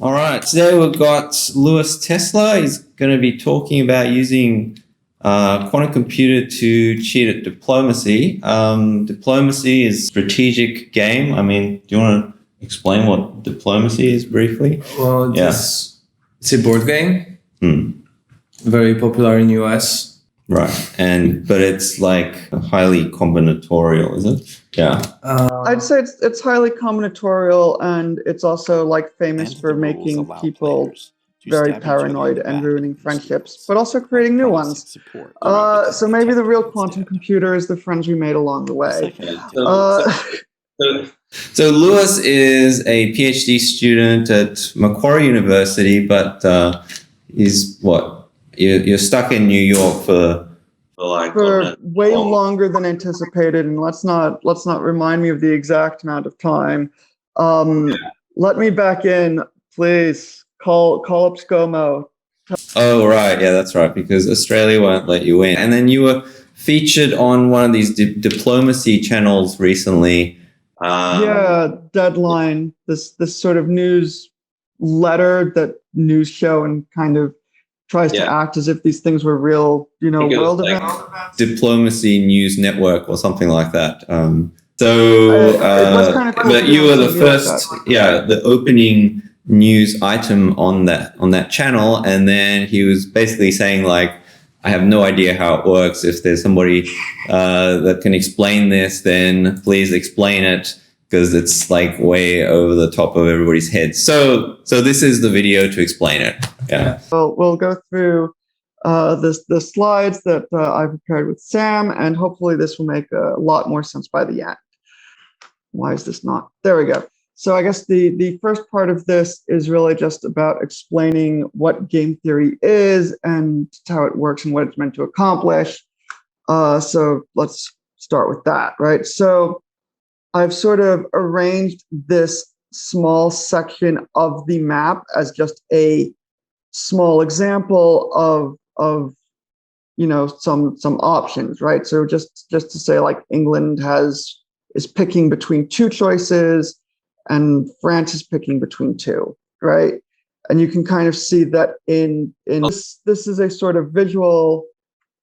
All right, today we've got Louis Tessler. He's going to be talking about using quantum computer to cheat at diplomacy. Diplomacy is a strategic game. I mean, do you want to explain what diplomacy is briefly? Well, it's a board game, very popular in US. Right, but it's like highly combinatorial, is it? Yeah. I'd say it's highly combinatorial, and it's also like famous for making people very paranoid and ruining friendships, but also creating new ones. So maybe the real quantum computer is the friends we made along the way. So Louis is a PhD student at Macquarie University, but he's what? You're stuck in New York for way longer than anticipated, and let's not remind me of the exact amount of time. Let me back in, please. Call up ScoMo. Oh right, yeah, that's right, because Australia won't let you in. And then you were featured on one of these diplomacy channels recently. Yeah, Deadline. This sort of news letter that news show and kind of tries to act as if these things were real, world events. Diplomacy News Network or something like that. But you were the first, the opening news item on that channel, and then he was basically saying like, I have no idea how it works. If there's somebody that can explain this, then please explain it, because it's like way over the top of everybody's head. So this is the video to explain it. Yeah. Well, we'll go through the slides that I prepared with Sam, and hopefully this will make a lot more sense by the end. Why is this not? There we go. So I guess the first part of this is really just about explaining what game theory is and how it works and what it's meant to accomplish. So let's start with that, right? So I've sort of arranged this small section of the map as just a small example of some options, right? So just to say, like, England is picking between two choices and France is picking between two, right? And you can kind of see that in this is a sort of visual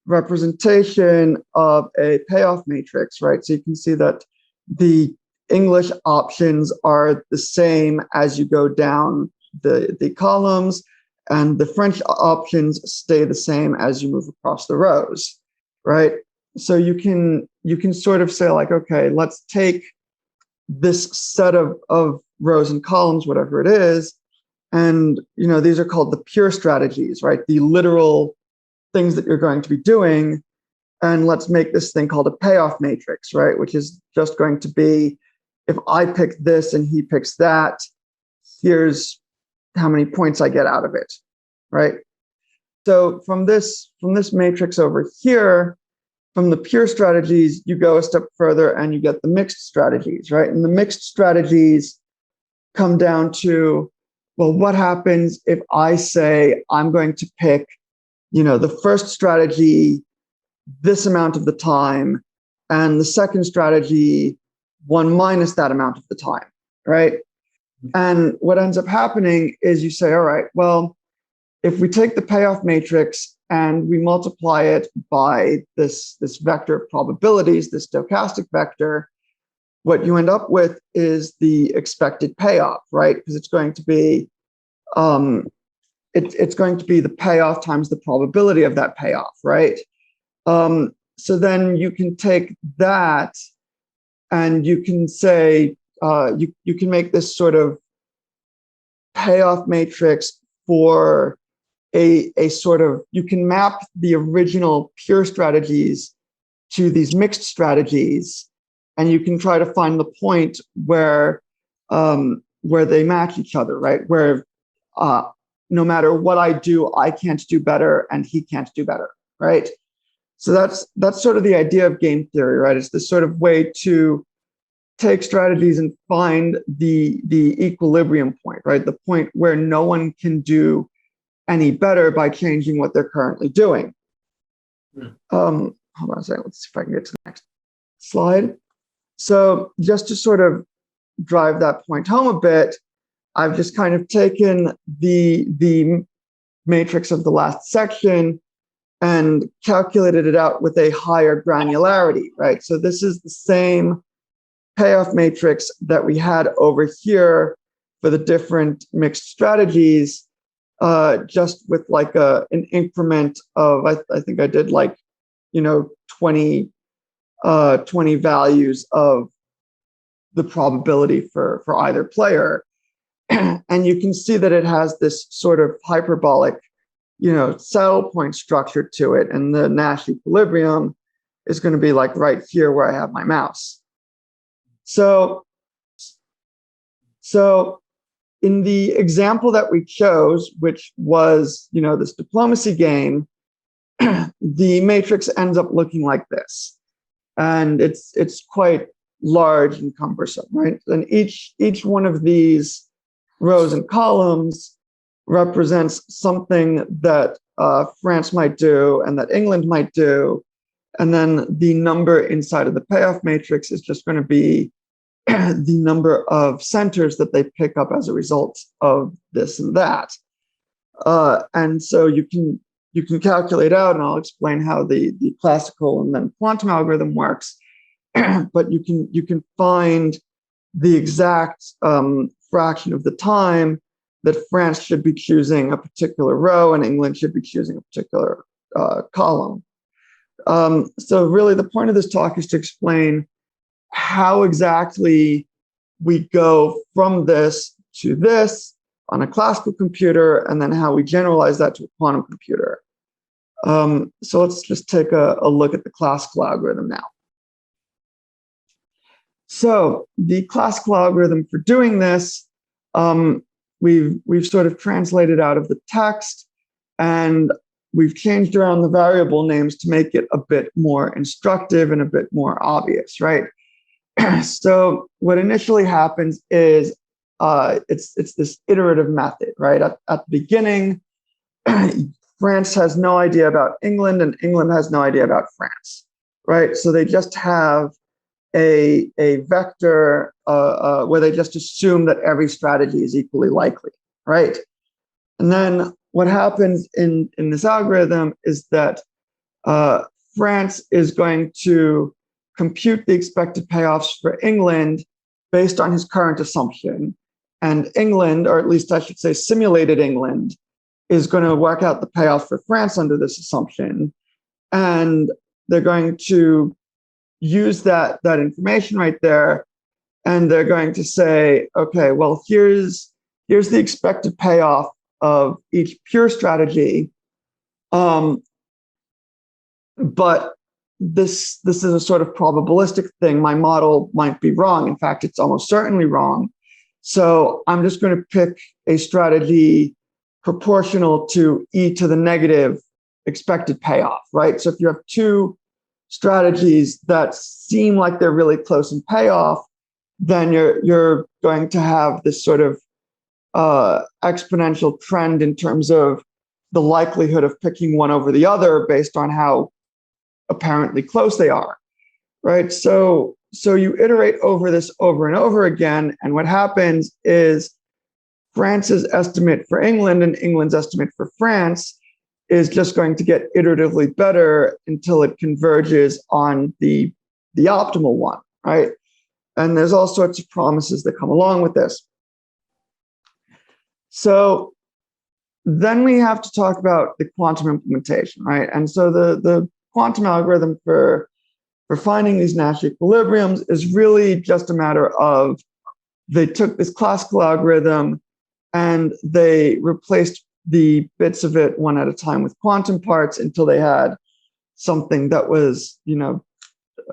representation of a payoff matrix, right? So you can see that the English options are the same as you go down the columns, and the French options stay the same as you move across the rows, right? So you can sort of say, like, okay, let's take this set of rows and columns, whatever it is, and these are called the pure strategies, right? The literal things that you're going to be doing, and let's make this thing called a payoff matrix, right? Which is just going to be, if I pick this and he picks that, here's how many points I get out of it, right? So from this matrix over here, from the pure strategies, you go a step further and you get the mixed strategies, right? And the mixed strategies come down to, well, what happens if I say I'm going to pick, the first strategy this amount of the time, and the second strategy 1 minus that amount of the time, right? And what ends up happening is you say, all right, well, if we take the payoff matrix and we multiply it by this vector of probabilities, this stochastic vector, what you end up with is the expected payoff, right? Because it's going to be it's going to be the payoff times the probability of that payoff, right? So then you can take that and you can say, you can make this sort of payoff matrix for a sort of, you can map the original pure strategies to these mixed strategies, and you can try to find the point where they match each other, right? Where no matter what I do, I can't do better and he can't do better, right? So that's sort of the idea of game theory, right? It's this sort of way to take strategies and find the equilibrium point, right? The point where no one can do any better by changing what they're currently doing. Hold on a second. Let's see if I can get to the next slide. So just to sort of drive that point home a bit, I've just kind of taken the matrix of the last section and calculated it out with a higher granularity, right? So this is the same payoff matrix that we had over here for the different mixed strategies, just with like an increment of, I think I did like, 20 values of the probability for either player. And you can see that it has this sort of hyperbolic, saddle point structure to it. And the Nash equilibrium is going to be like right here where I have my mouse. So in the example that we chose, which was, this diplomacy game, the matrix ends up looking like this. And it's quite large and cumbersome, right? And each one of these rows and columns represents something that France might do and that England might do. And then the number inside of the payoff matrix is just going to be the number of centers that they pick up as a result of this and that. And so you can calculate out, and I'll explain how the classical and then quantum algorithm works. But you can find the exact fraction of the time that France should be choosing a particular row and England should be choosing a particular column. So really the point of this talk is to explain how exactly we go from this to this on a classical computer, and then how we generalize that to a quantum computer. So let's just take a look at the classical algorithm now. So the classical algorithm for doing this, we've sort of translated out of the text, and we've changed around the variable names to make it a bit more instructive and a bit more obvious, right? So what initially happens is it's this iterative method, right? At the beginning, France has no idea about England and England has no idea about France, right? So they just have a vector where they just assume that every strategy is equally likely, right? And then what happens in this algorithm is that France is going to compute the expected payoffs for England based on his current assumption. And England, or at least I should say simulated England, is going to work out the payoff for France under this assumption. And they're going to use that information right there. And they're going to say, okay, well, here's the expected payoff of each pure strategy. But this is a sort of probabilistic thing. My model might be wrong. In fact, it's almost certainly wrong. So I'm just going to pick a strategy proportional to e to the negative expected payoff, right? So if you have two strategies that seem like they're really close in payoff, then you're going to have this sort of exponential trend in terms of the likelihood of picking one over the other based on how apparently close they are, right? So you iterate over this over and over again, and what happens is France's estimate for England and England's estimate for France is just going to get iteratively better until it converges on the optimal one, right? And there's all sorts of promises that come along with this. So then we have to talk about the quantum implementation, right? And so the quantum algorithm for finding these Nash equilibriums is really just a matter of they took this classical algorithm and they replaced the bits of it one at a time with quantum parts until they had something that was,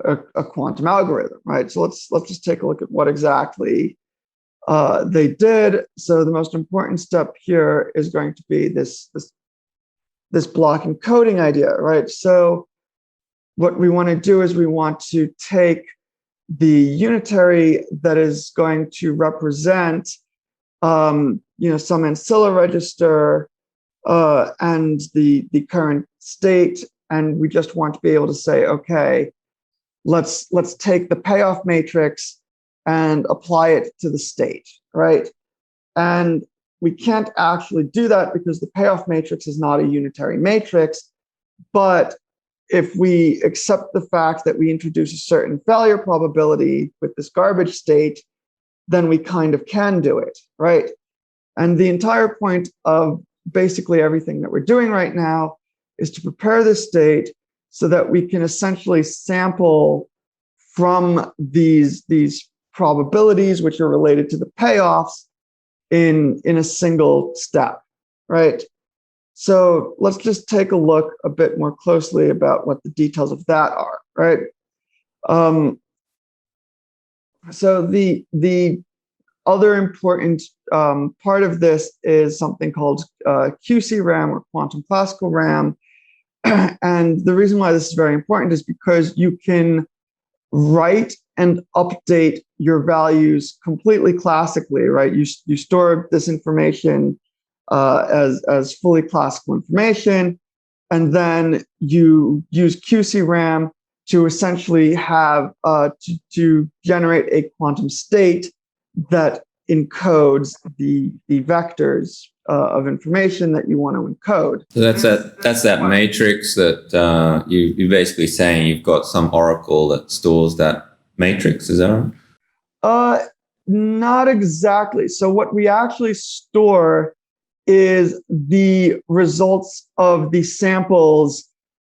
a quantum algorithm, right? So let's just take a look at what exactly they did. So the most important step here is going to be this block encoding idea, right? So what we want to do is we want to take the unitary that is going to represent, some ancilla register and the current state, and we just want to be able to say, okay, let's take the payoff matrix and apply it to the state, right? And we can't actually do that because the payoff matrix is not a unitary matrix. But if we accept the fact that we introduce a certain failure probability with this garbage state, then we kind of can do it, right? And the entire point of basically everything that we're doing right now is to prepare this state so that we can essentially sample from these probabilities, which are related to the payoffs, in a single step, right? So let's just take a look a bit more closely about what the details of that are, right? So the other important part of this is something called QC RAM, or quantum classical RAM. And the reason why this is very important is because you can write and update your values completely classically, right? You store this information as fully classical information, and then you use QC RAM to essentially have to generate a quantum state that encodes the vectors of information that you want to encode. So that's that matrix that you're basically saying you've got some oracle that stores that matrix, is that right? Not exactly. So what we actually store is the results of the samples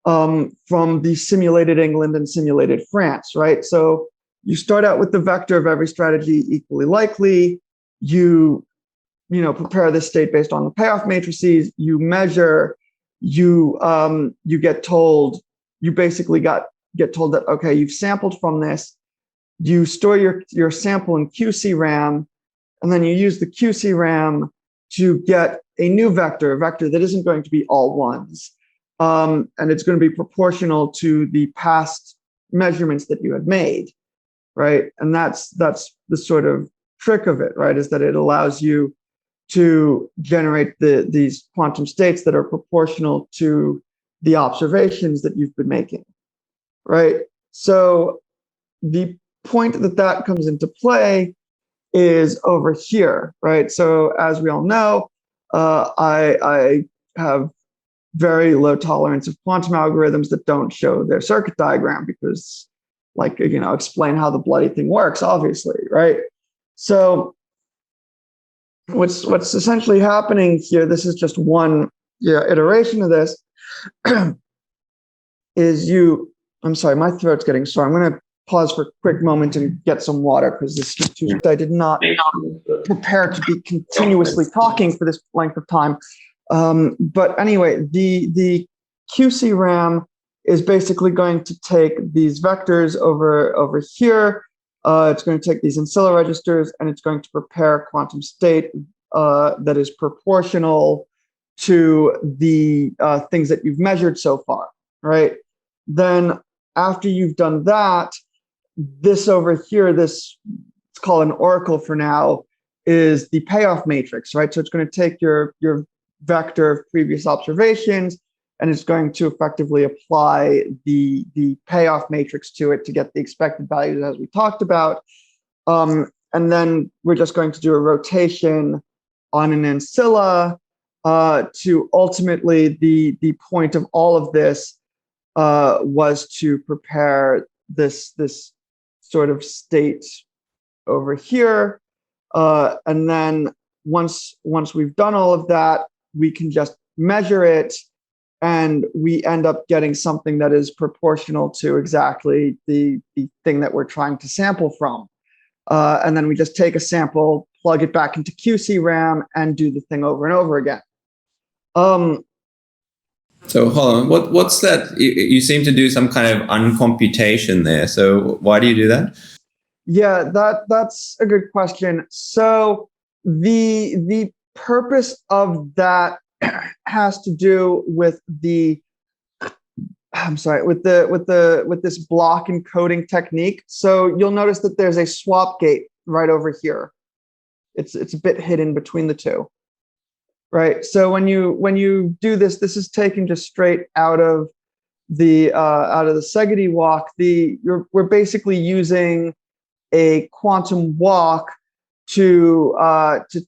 from the simulated England and simulated France, right? So you start out with the vector of every strategy equally likely. You prepare this state based on the payoff matrices. You measure. You get told. You basically get told that, okay, you've sampled from this. You store your sample in QC RAM, and then you use the QC RAM to get a new vector, a vector that isn't going to be all ones, and it's going to be proportional to the past measurements that you had made, right? And that's the sort of trick of it, right? Is that it allows you to generate these quantum states that are proportional to the observations that you've been making, right? So the point that comes into play is over here, right? So as we all know, I have very low tolerance of quantum algorithms that don't show their circuit diagram because, explain how the bloody thing works, obviously, right? So what's essentially happening here, this is just one iteration of this, is I'm sorry, my throat's getting sore. I'm going to pause for a quick moment and get some water because this is just too. I did not prepare to be continuously talking for this length of time. But anyway, the QC RAM is basically going to take these vectors over here. It's going to take these ancilla registers, and it's going to prepare a quantum state that is proportional to the things that you've measured so far, right? Then after you've done that, this over here, it's called an oracle for now, is the payoff matrix, right? So it's going to take your vector of previous observations, and it's going to effectively apply the payoff matrix to it to get the expected values as we talked about. And then we're just going to do a rotation on an ancilla to ultimately the point of all of this was to prepare this sort of state over here. And then once we've done all of that, we can just measure it, and we end up getting something that is proportional to exactly the thing that we're trying to sample from. And then we just take a sample, plug it back into QC RAM, and do the thing over and over again. So hold on, what's that? You seem to do some kind of uncomputation there. So why do you do that? Yeah, that's a good question. So the purpose of that has to do with with this block encoding technique. So you'll notice that there's a swap gate right over here. It's a bit hidden between the two. Right. So when you do this, this is taken just straight out of the Segedie walk. We're basically using a quantum walk to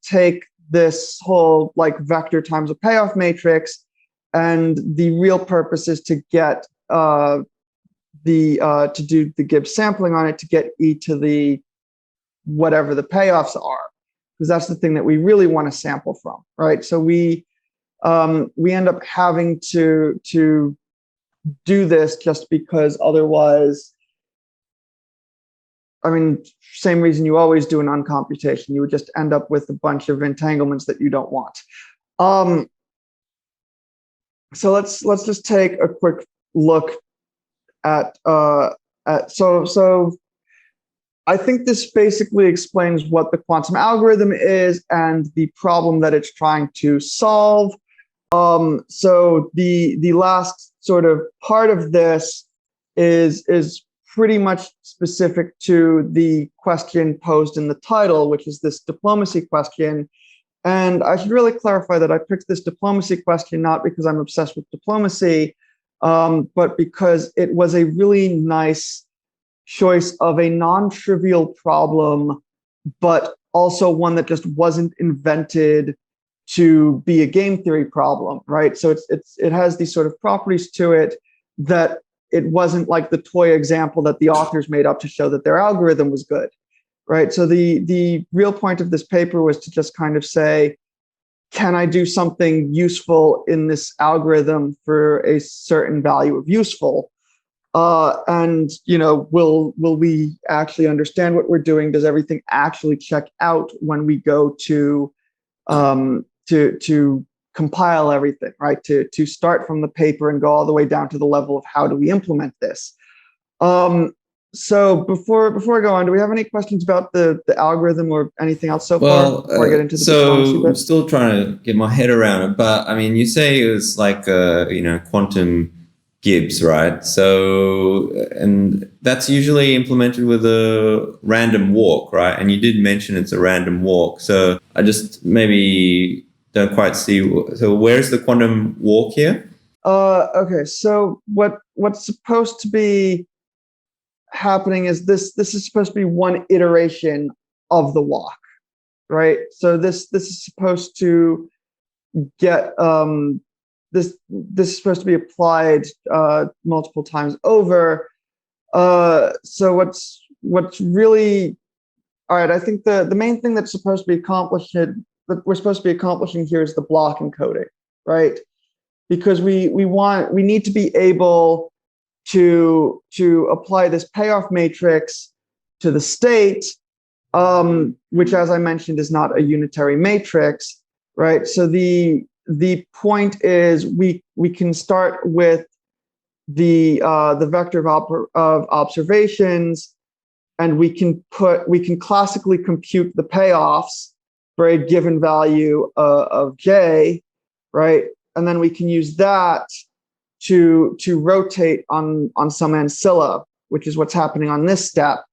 take this whole like vector times a payoff matrix, and the real purpose is to get to do the Gibbs sampling on it to get e to the whatever the payoffs are, because that's the thing that we really want to sample from, right? So we end up having to do this just because otherwise, I mean, same reason you always do an uncomputation, you would just end up with a bunch of entanglements that you don't want. So let's just take a quick look at so I think this basically explains what the quantum algorithm is and the problem that it's trying to solve. So the last sort of part of this is pretty much specific to the question posed in the title, which is this diplomacy question. And I should really clarify that I picked this diplomacy question not because I'm obsessed with diplomacy, but because it was a really nice choice of a non-trivial problem, but also one that just wasn't invented to be a game theory problem, right? So it has these sort of properties to it that it wasn't like the toy example that the authors made up to show that their algorithm was good, right? So the real point of this paper was to just kind of say, can I do something useful in this algorithm for a certain value of useful? And will we actually understand what we're doing? Does everything actually check out when we go to compile everything, right? To start from the paper and go all the way down to the level of how do we implement this? So before I go on, do we have any questions about the algorithm or anything else so far before I get into the diplomacy bit? I'm still trying to get my head around it, but I mean, you say it was like quantum Gibbs, right? So, and that's usually implemented with a random walk, right? And you did mention it's a random walk. So I just maybe don't quite see. So where's the quantum walk here? Okay. So what's supposed to be happening is this is supposed to be one iteration of the walk, right? So this is supposed to get this is supposed to be applied multiple times over. So what's really all right? I think the main thing that's supposed to be accomplished that we're supposed to be accomplishing here is the block encoding, right? Because we need to be able to apply this payoff matrix to the state, which, as I mentioned, is not a unitary matrix, right? So the point is we can start with the vector of observations, and we can classically compute the payoffs for a given value of j, right? And then we can use that to rotate on some ancilla, which is what's happening on this step,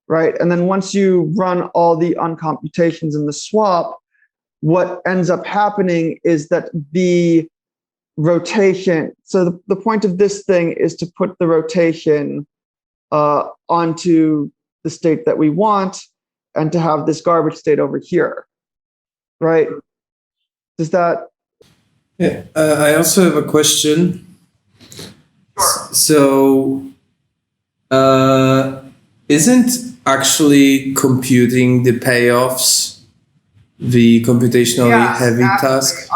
right? And then once you run all the uncomputations in the swap, what ends up happening is that the rotation, so the point of this thing is to put the rotation onto the state that we want and to have this garbage state over here, right? Does that? Yeah, I also have a question. Sure. So, isn't actually computing the payoffs the computationally heavy task?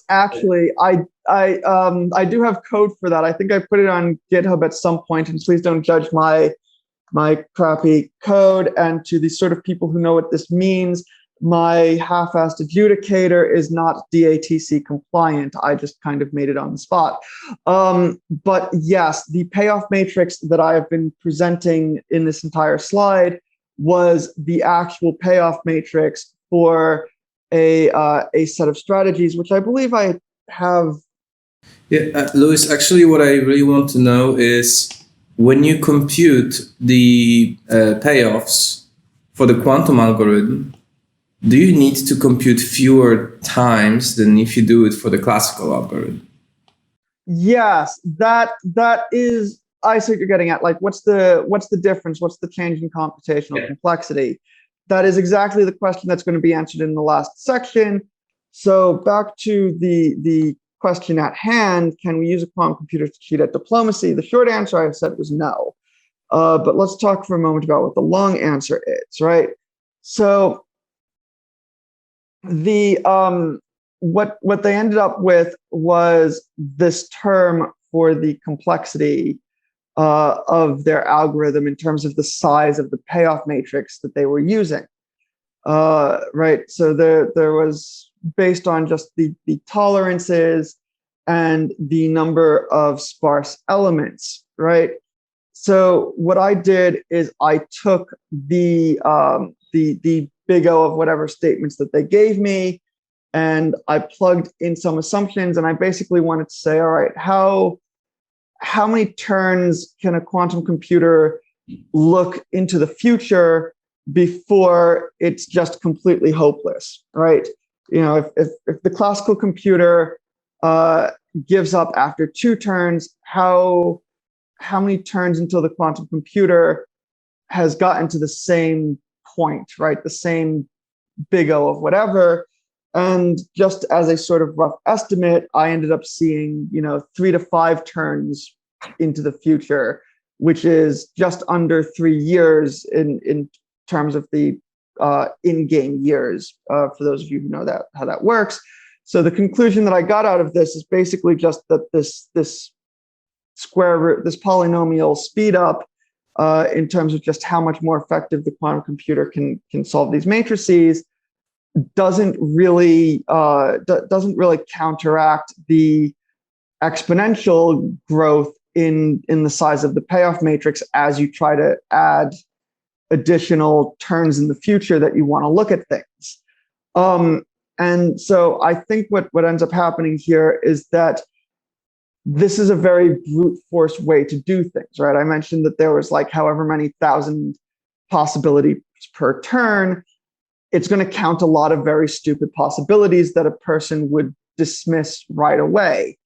I do have code for that. I think I put it on GitHub at some point, and please don't judge my crappy code. And to the sort of people who know what this means, my half-assed adjudicator is not DATC compliant. I just kind of made it on the spot. But yes, the payoff matrix that I have been presenting in this entire slide was the actual payoff matrix for a set of strategies, which I believe I have. Yeah, Louis, actually what I really want to know is when you compute the payoffs for the quantum algorithm, do you need to compute fewer times than if you do it for the classical algorithm? Yes, that is, I see what you're getting at. Like, what's the difference? What's the change in computational complexity? that is exactly the question that's going to be answered in the last section. So back to the question at hand, can we use a quantum computer to cheat at diplomacy? The short answer I have said was no. But let's talk for a moment about what the long answer is, right? So the what they ended up with was this term for the complexity of their algorithm in terms of the size of the payoff matrix that they were using, right? So there was based on just the tolerances and the number of sparse elements, right? So what I did is I took the big O of whatever statements that they gave me, and I plugged in some assumptions, and I basically wanted to say, all right, how many turns can a quantum computer look into the future before it's just completely hopeless, right? You know, if the classical computer gives up after 2 turns, how many turns until the quantum computer has gotten to the same point, right? The same big O of whatever. And just as a sort of rough estimate, I ended up seeing, 3 to 5 turns into the future, which is just under 3 years in terms of the in-game years, for those of you who know how that works. So the conclusion that I got out of this is basically just that this square root, this polynomial speed up in terms of just how much more effective the quantum computer can solve these matrices doesn't really counteract the exponential growth in the size of the payoff matrix as you try to add additional turns in the future that you want to look at things. And so I think what ends up happening here is that this is a very brute force way to do things, right? I mentioned that there was like however many thousand possibilities per turn. It's going to count a lot of very stupid possibilities that a person would dismiss right away,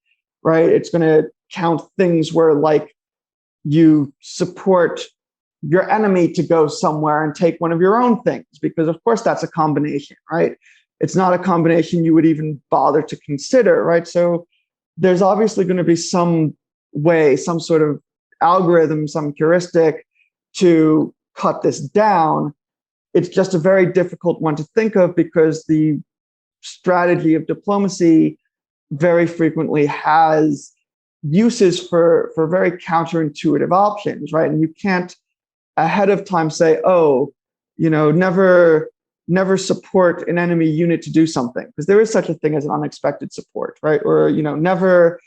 right? It's going to count things where like you support your enemy to go somewhere and take one of your own things, because of course that's a combination, right? It's not a combination you would even bother to consider, right? So there's obviously going to be some way, some sort of algorithm, some heuristic to cut this down. It's just a very difficult one to think of because the strategy of diplomacy very frequently has uses for very counterintuitive options, right? And you can't ahead of time say, oh, never support an enemy unit to do something, because there is such a thing as an unexpected support, right? Or never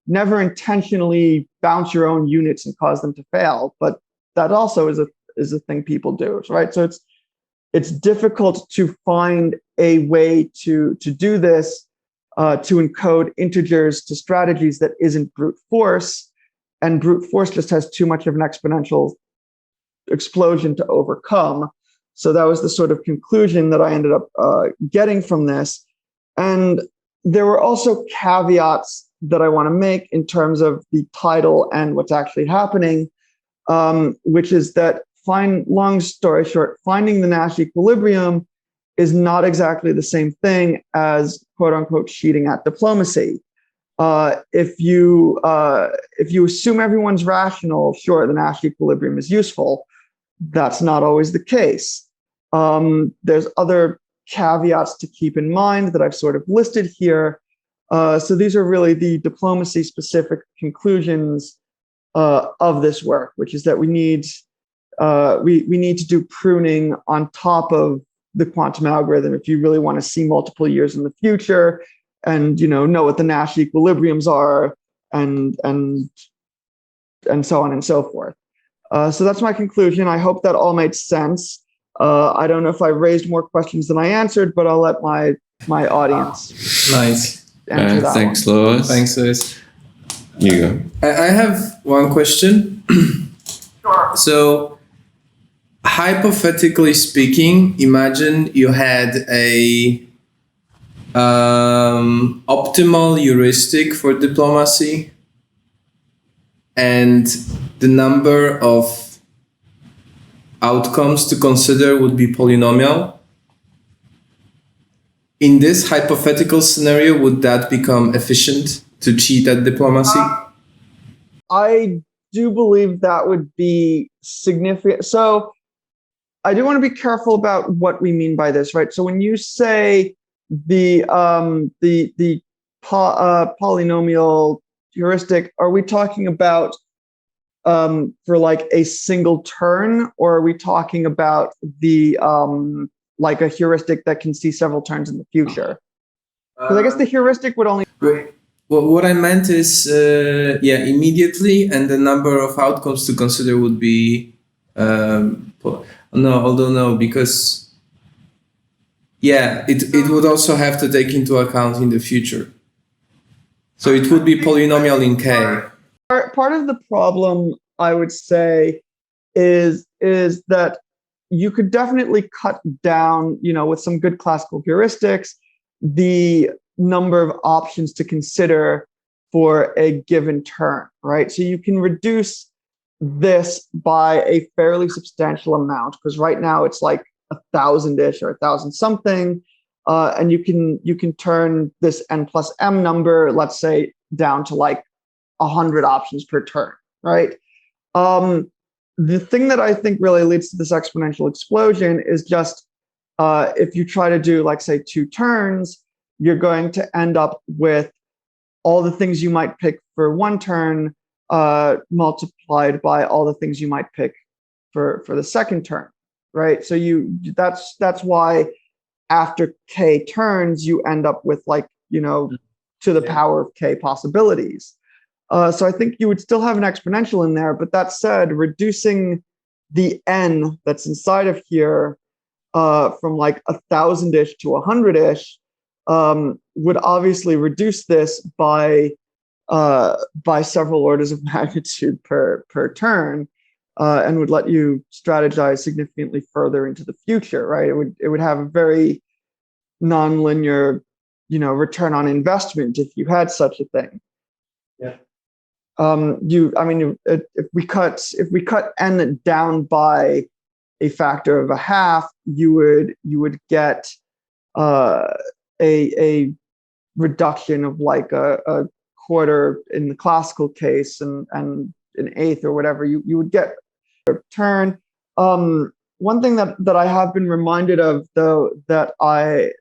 intentionally bounce your own units and cause them to fail. But that also is a thing people do, right? So it's difficult to find a way to do this, to encode integers to strategies that isn't brute force, and brute force just has too much of an exponential explosion to overcome. So that was the sort of conclusion that I ended up getting from this. And there were also caveats that I want to make in terms of the title and what's actually happening, which is that, long story short, finding the Nash equilibrium is not exactly the same thing as quote unquote cheating at diplomacy. If you assume everyone's rational, sure, the Nash equilibrium is useful. That's not always the case. There's other caveats to keep in mind that I've sort of listed here. So these are really the diplomacy-specific conclusions of this work, which is that we need to do pruning on top of the quantum algorithm if you really want to see multiple years in the future and know what the Nash equilibriums are and so on and so forth. So that's my conclusion. I hope that all made sense. I don't know if I raised more questions than I answered, but I'll let my audience. Nice. Thanks, Louis. Thanks, Louis. You go. I have one question. Sure. So, hypothetically speaking, imagine you had a optimal heuristic for diplomacy, and the number of outcomes to consider would be polynomial. In this hypothetical scenario, would that become efficient to cheat at diplomacy? I do believe that would be significant. So I do want to be careful about what we mean by this, right? So when you say the polynomial heuristic, are we talking about for like a single turn, or are we talking about the like a heuristic that can see several turns in the future? Because I guess the heuristic would only. Well, what I meant is, immediately, and the number of outcomes to consider would be, because, it would also have to take into account in the future. So it would be polynomial in K. Part of the problem, I would say, is that you could definitely cut down, with some good classical heuristics, the number of options to consider for a given turn, right? So you can reduce this by a fairly substantial amount, because right now it's like 1,000-ish or 1,000 something, and you can turn this n plus m number, let's say, down to like 100 options per turn, right? The thing that I think really leads to this exponential explosion is just if you try to do, like, say, 2 turns, you're going to end up with all the things you might pick for 1 turn multiplied by all the things you might pick for the second turn, right? So that's why after k turns, you end up with, like, to the power of k possibilities. So I think you would still have an exponential in there, but that said, reducing the n that's inside of here from like 1,000-ish to 100-ish would obviously reduce this by several orders of magnitude per turn, and would let you strategize significantly further into the future, right? It would have a very nonlinear, return on investment if you had such a thing. Yeah. If we cut n down by a factor of a half, you would get a reduction of like a quarter in the classical case, and an eighth or whatever. You would get a turn. One thing that I have been reminded of, though, that I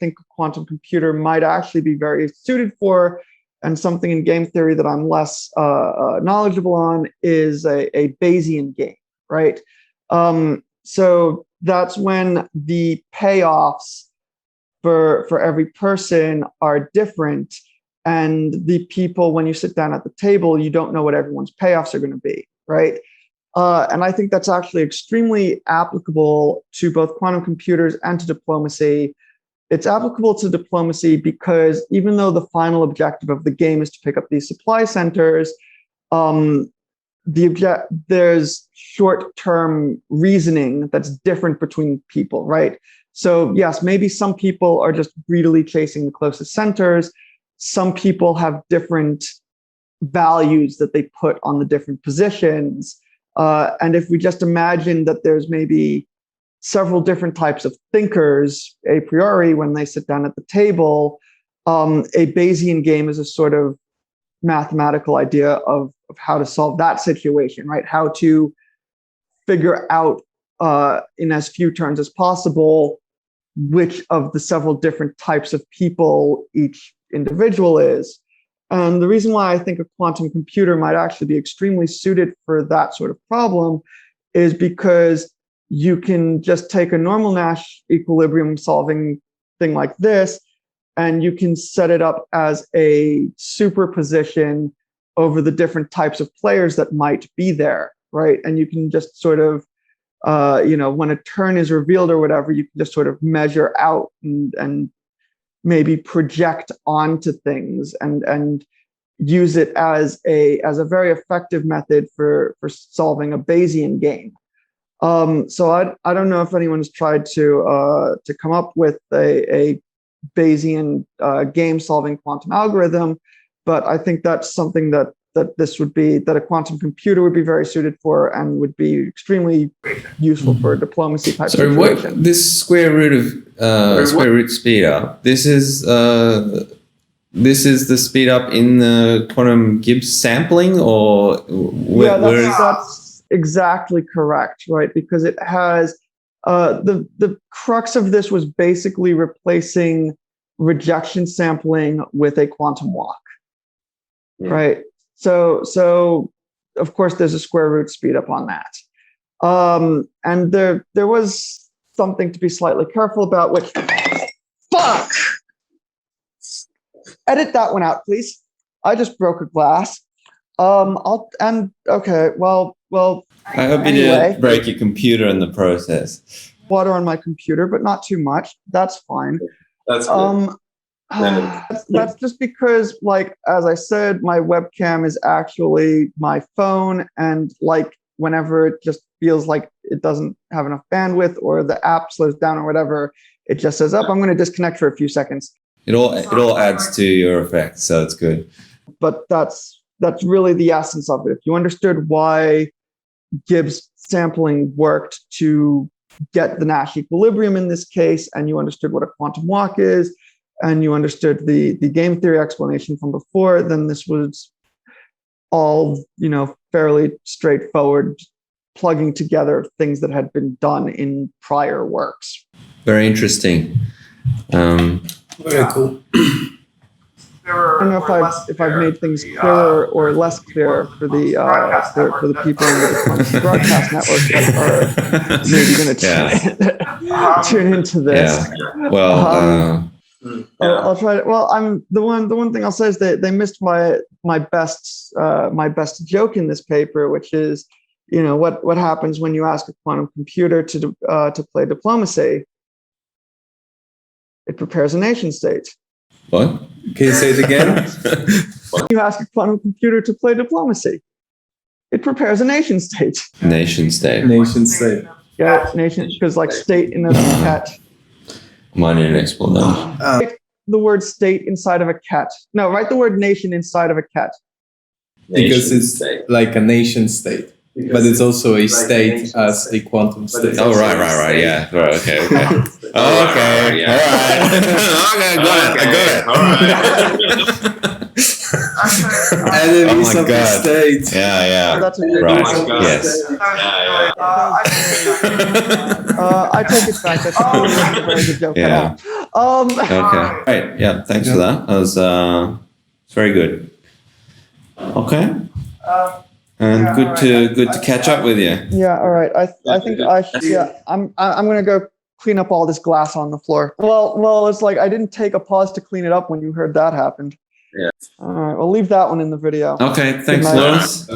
think a quantum computer might actually be very suited for, and something in game theory that I'm less knowledgeable on, is a Bayesian game, right? So that's when the payoffs for every person are different, and the people, when you sit down at the table, you don't know what everyone's payoffs are going to be, right? And I think that's actually extremely applicable to both quantum computers and to diplomacy. It's applicable to diplomacy because even though the final objective of the game is to pick up these supply centers, there's short-term reasoning that's different between people, right? So yes, maybe some people are just greedily chasing the closest centers. Some people have different values that they put on the different positions. And if we just imagine that there's maybe several different types of thinkers a priori when they sit down at the table, a Bayesian game is a sort of mathematical idea of how to solve that situation, right? How to figure out in as few turns as possible which of the several different types of people each individual is. And the reason why I think a quantum computer might actually be extremely suited for that sort of problem is because you can just take a normal Nash equilibrium solving thing like this, and you can set it up as a superposition over the different types of players that might be there, right? And you can just sort of, when a turn is revealed or whatever, you can just sort of measure out and maybe project onto things and use it as a very effective method for solving a Bayesian game. So I don't know if anyone's tried to come up with a Bayesian game solving quantum algorithm, but I think that's something that that a quantum computer would be very suited for and would be extremely useful for a diplomacy type Sorry, situation. what this square root speed up? This is the speed up in the quantum Gibbs sampling, or that's exactly correct, right? Because it has the crux of this was basically replacing rejection sampling with a quantum walk, right? So of course there's a square root speed up on that, and there was something to be slightly careful about, which fuck. Edit that one out, please. I just broke a glass. Okay. Well. I hope you didn't break your computer in the process. Water on my computer, but not too much. That's fine. That's good. That's just because, like, as I said, my webcam is actually my phone, and like whenever it just feels like it doesn't have enough bandwidth or the app slows down or whatever, it just says, "Oh, I'm going to disconnect for a few seconds." It all adds to your effect, so it's good. But that's really the essence of it. If you understood why Gibbs sampling worked to get the Nash equilibrium in this case, and you understood what a quantum walk is, and you understood the game theory explanation from before, then this was all, fairly straightforward, plugging together things that had been done in prior works. Very interesting. Very cool. I don't know if I've made things clearer or less clear for the people in the broadcast network that are maybe going to tune into this. Yeah. Well, I'll try to. Well, the one thing I'll say is that they missed my best joke in this paper, which is, what happens when you ask a quantum computer to play diplomacy? It prepares a nation state. What? Can you say it again? You ask a quantum computer to play diplomacy. It prepares a nation state. Nation state. Nation state. Yeah, nation, because like state in a cat. Mine didn't explode that. Write the word state inside of a cat. No, write the word nation inside of a cat. Because it's like a nation state. But it's also a state as a quantum state. Oh, right, yeah. Right, okay. Okay, yeah. All right. Okay, got it. And then Oh my God. state. Yeah. That's a Right, yes. I take it back. That's a very good joke. Yeah. Okay. Right. Yeah. Thanks for that. That was it's very good. Okay. And good to catch up with you. Yeah. All right. I think I should. Yeah. I'm gonna go clean up all this glass on the floor. Well, it's like I didn't take a pause to clean it up when you heard that happened. Yeah. All right. We'll leave that one in the video. Okay. Thanks, Louis.